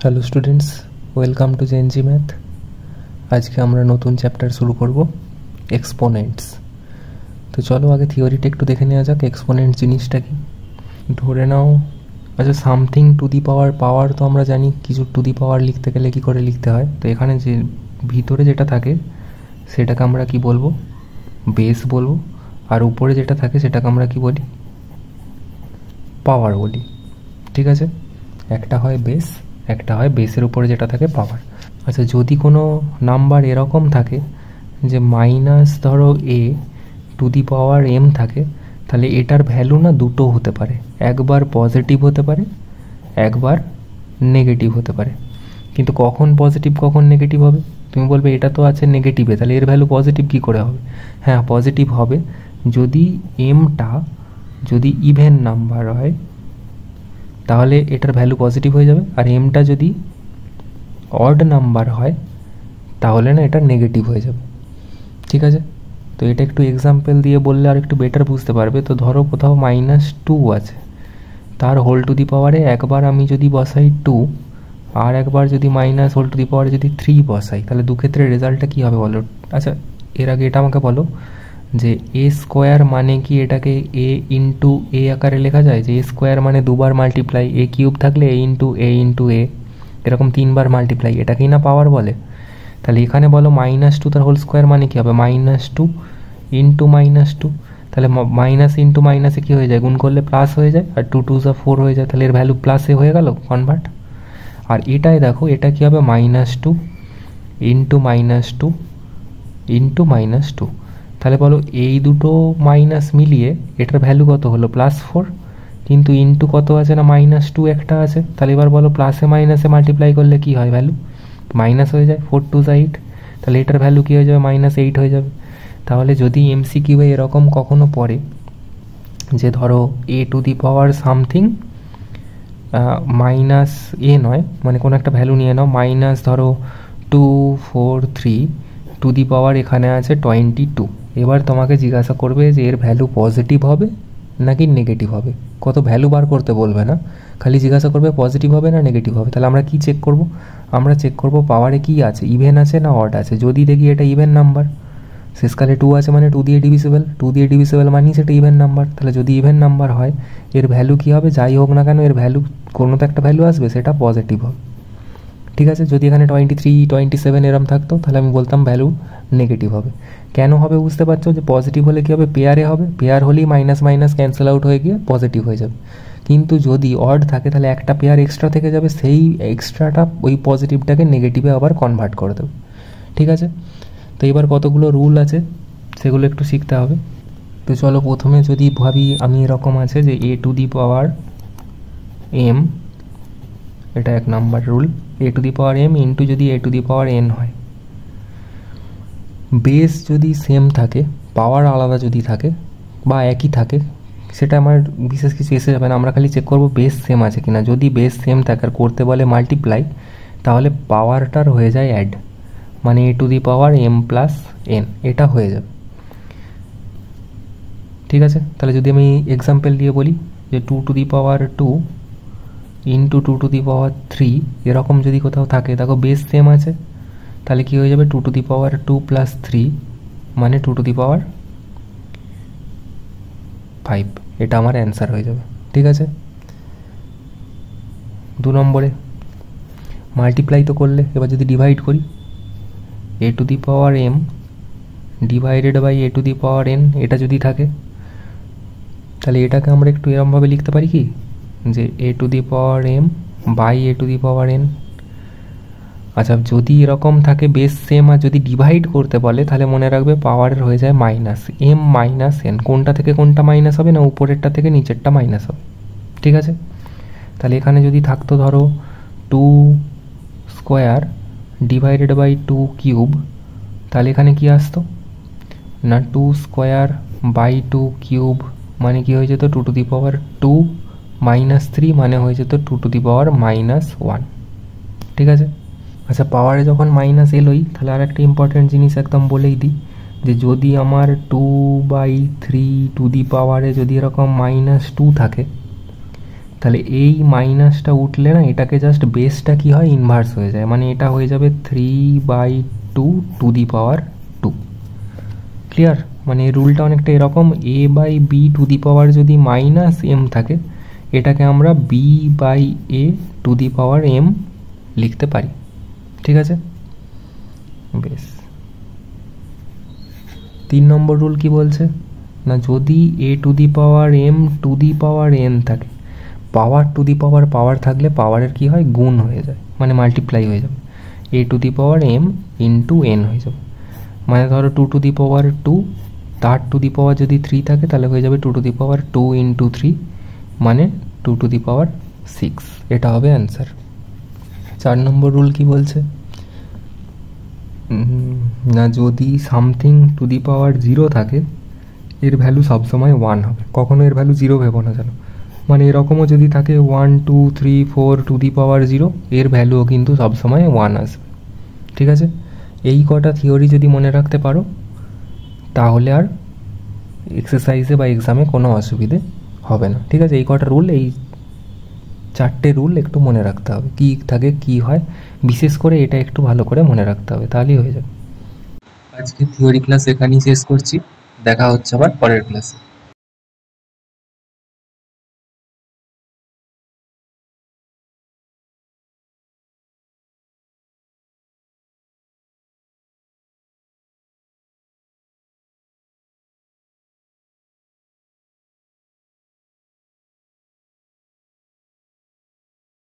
Hello students, welcome to JNG math. আজকে আমরা নতুন চ্যাপ্টার শুরু করব, এক্সপোনেন্টস। তো চলো আগে থিওরিটা একটু দেখে নেওয়া যাক। এক্সপোনেন্টস জিনিসটা কি? ধরে নাও, আচ্ছা, সামথিং টু দি পাওয়ার, পাওয়ার তো আমরা জানি কিছু টু দি পাওয়ার লিখতে গেলে কী করে লিখতে হয়। তো এখানে যে ভিতরে যেটা থাকে সেটাকে আমরা কি বলবো? বেস বলবো। আর উপরে যেটা থাকে সেটাকে আমরা কি বলি? পাওয়ার বলি। ঠিক আছে, একটা হয় বেস, একটা হয় বেসের উপরে যেটা থাকে পাওয়ার। আচ্ছা, যদি কোনো নাম্বার এরকম থাকে যে মাইনাস ধরো A to the power M থাকে, তাহলে এটার ভ্যালু না দুটো হতে পারে, একবার পজিটিভ হতে পারে, একবার নেগেটিভ হতে পারে। কিন্তু কখন পজিটিভ কখন নেগেটিভ হবে? তুমি বলবে এটা তো আছে নেগেটিভে, তাহলে এর ভ্যালু পজিটিভ কী করে হবে? হ্যাঁ, পজিটিভ হবে যদি এমটা যদি ইভেন নাম্বার হয়, তাহলে এটার ভ্যালু পজিটিভ হয়ে যাবে। আর এমটা যদি অড নাম্বার হয় তাহলে না এটা নেগেটিভ হয়ে যাবে। ঠিক আছে, তো এটা একটু এক্সাম্পল দিয়ে বললে আর একটু বেটার বুঝতে পারবে। তো ধরো কোথাও -2 আছে, তার হোল টু দি পাওয়ারে একবার আমি যদি বসাই 2, আর একবার যদি মাইনাস হোল টু দি পাওয়ারে যদি 3 বসাই, তাহলে দুক্ষেত্রে রেজাল্টটা কী হবে বলো? আচ্ছা, এর আগে এটা আমাকে বলো যে এ স্কোয়ার মানে কি এটাকে এ ইন্টু এ আকারে লেখা যায়? যে এ স্কোয়ার মানে দুবার মাল্টিপ্লাই, এ কিউব থাকলে এ ইন্টু এ এরকম 3বার মাল্টিপ্লাই, এটাকেই না পাওয়ার বলে। তাহলে এখানে বলো -2 তার হোল স্কোয়ার মানে কি হবে? -2 ইন্টু -2। তাহলে মাইনাস ইন্টু মাইনাসে কী হয়ে যায়? গুণ করলে প্লাস হয়ে যায়, আর 2 2 4 হয়ে যায়। তাহলে এর ভ্যালু প্লাসে হয়ে গেল কনভার্ট। আর এটাই দেখো, এটা কী হবে? -2 ইন্টু -2 ইন্টু -2। তাহলে বলো এই দুটো মাইনাস মিলিয়ে এটার ভ্যালু কত হলো? +4। কিন্তু ইন্টু কত আছে না? -2 একটা আছে। তাহলে এবার বলো প্লাসে মাইনাসে মাল্টিপ্লাই করলে কি হয়? ভ্যালু মাইনাস হয়ে যায়। 4 2 8। তাহলে এটার ভ্যালু কী হয়ে যাবে? -8 হয়ে যাবে। তাহলে যদি এমসিকিউয়ে এরকম কখনো পড়ে যে ধরো A to the power something minus A নয়, মানে কোনো একটা ভ্যালু নিয়ে নাও, মাইনাস ধরো 2 4 3 টু দি পাওয়ার এখানে আছে 22। এবার তোমাকে জিজ্ঞাসা করবে যে এর ভ্যালু পজিটিভ হবে নাকি নেগেটিভ হবে। কত ভ্যালু বার করতে বলবে না, খালি জিজ্ঞাসা করবে পজিটিভ হবে না নেগেটিভ হবে। তাহলে আমরা কি চেক করব? আমরা চেক করব পাওয়ারে কি আছে, ইভেন আছে না অড আছে। যদি দেখি এটা ইভেন নাম্বার, শেষকালে 2 আছে মানে 2 দিয়ে ডিভিসিবল, 2 দিয়ে ডিভিসিবল মানেই সেটা ইভেন নাম্বার। তাহলে যদি ইভেন নাম্বার হয় এর ভ্যালু কী হবে? যাই হোক না কেন এর ভ্যালু কোনো তো একটা ভ্যালু আসবে, সেটা পজিটিভ হবে। ঠিক আছে, যদি এখানে 23 27 এরম থাকতো তাহলে আমি বলতাম ভ্যালু নেগেটিভ হবে। কেন হবে বুঝতে পারছো? যে পজিটিভ হলে কী হবে? পেয়ারে হবে, পেয়ার হলেই মাইনাস মাইনাস ক্যান্সেল আউট হয়ে গিয়ে পজিটিভ হয়ে যাবে। কিন্তু যদি অড থাকে তাহলে একটা পেয়ার এক্সট্রা থেকে যাবে, সেই এক্সট্রাটা ওই পজিটিভটাকে নেগেটিভে আবার কনভার্ট করে দেবে। ঠিক আছে, তো এবার কতগুলো রুল আছে সেগুলো একটু শিখতে হবে। তো চলো প্রথমে যদি ভাবি আমি, এরকম আছে যে A to the power M, এটা 1 number rule. A to the power M into যদি A to the power N হয়, বেস যদি সেম থাকে, পাওয়ার আলাদা যদি থাকে বা একই থাকে, সেটা আমার বিশেষ কিছু এসে যাবে না। আমরা খালি চেক করব বেস সেম আছে কিনা। যদি বেস সেম থাকে আর করতে বলে মাল্টিপ্লাই, তাহলে পাওয়ারটার হয়ে যায় অ্যাড, মানে A to the power M plus N, এটা হয়ে যাবে। ঠিক আছে, তাহলে যদি আমি এক্সাম্পল দিয়ে বলি যে 2 to the power 2 into 2 to the power 3 এরকম যদি কোথাও থাকে, দেখো বেস সেম আছে, তাহলে কী হয়ে যাবে? 2 টু দি পাওয়ার 2 প্লাস 3 মানে 2 টু দি পাওয়ার 5, এটা আমার অ্যান্সার হয়ে যাবে। ঠিক আছে, 2 নম্বরে মাল্টিপ্লাই তো করলে, এবার যদি ডিভাইড করি, A to the power M divided by A to the power N, এটা যদি থাকে তাহলে এটাকে আমরা একটু এরমভাবে লিখতে পারি কি, যে A to the power M by A to the power N. আচ্ছা, যদি এরকম থাকে বেস সেম আর যদি ডিভাইড করতে বলে, তাহলে মনে রাখবে পাওয়ারের হয়ে যায় মাইনাস এম মাইনাস এন। কোনটা থেকে কোনটা মাইনাস হবে না? উপরেরটা থেকে নিচেরটা মাইনাস হবে। ঠিক আছে, তাহলে এখানে যদি থাকতো ধরো 2 স্কোয়ার ডিভাইডেড বাই 2 কিউব, তাহলে এখানে কি আসতো না 2 স্কোয়ার বাই 2 কিউব, মানে কি হয়ে যেত 2 টু দি পাওয়ার 2 মাইনাস 3, মানে হয়ে যেত 2 টু দি পাওয়ার -1। ঠিক আছে, আচ্ছা পাওয়ারে যখন মাইনাস এলোই, তাহলে আর একটা ইম্পর্টেন্ট জিনিস একদম বলেই দিই, যে যদি আমার 2/3 টু দি পাওয়ারে যদি এরকম -2 থাকে, তাহলে এই মাইনাসটা উঠলে না এটাকে জাস্ট বেসটা কি হয় ইনভার্স হয়ে যায়, মানে এটা হয়ে যাবে 3/2 টু দি পাওয়ার 2। ক্লিয়ার? মানে এই রুলটা অনেকটা এরকম, a/b টু দি পাওয়ার যদি মাইনাস m থাকে এটাকে আমরা b/a two the power m লিখতে পারি। ঠিক আছে, বেশ। 3 নম্বর রুল কি বলছে না, যদি a two the power m two the power n থাকে, পাওয়ার টু দি পাওয়ার পাওয়ার থাকলে পাওয়ারের কি হয় গুণ হয়ে যায়, মানে মাল্টিপ্লাই হয়ে যাবে, a two the power m into n হয়ে যাবে। মানে ধরো 2 টু দি পাওয়ার 2, তার টু দি পাওয়ার যদি 3 থাকে তাহলে হয়ে যাবে 2 টু দি পাওয়ার 2 ইন্টু 3, মানে 2 টু দি পাওয়ার 6। এটা হবে অ্যান্সার। 4 নম্বর রুল কি বলছে না, যদি সামথিং টু দি পাওয়ার 0 থাকে এর ভ্যালু সবসময় 1 হবে, কখনো এর ভ্যালু 0 ভেবো না যেন। মানে এরকমও যদি থাকে 1 2 3 4 টু দি পাওয়ার 0, এর ভ্যালুও কিন্তু সবসময় 1 আসবে। ঠিক আছে, এই কটা থিওরি যদি মনে রাখতে পারো তাহলে আর এক্সারসাইজে বা এক্সামে কোনো অসুবিধে হবে না। ঠিক আছে, এই কটা রুল, এই 4টে রুল একটু মনে রাখতে হবে, কী থাকে কী হয়, বিশেষ করে এটা একটু ভালো করে মনে রাখতে হবে, তাহলেই হয়ে যাবে। আজকে থিওরি ক্লাস এখানেই শেষ করছি, দেখা হচ্ছে আবার পরের ক্লাসে।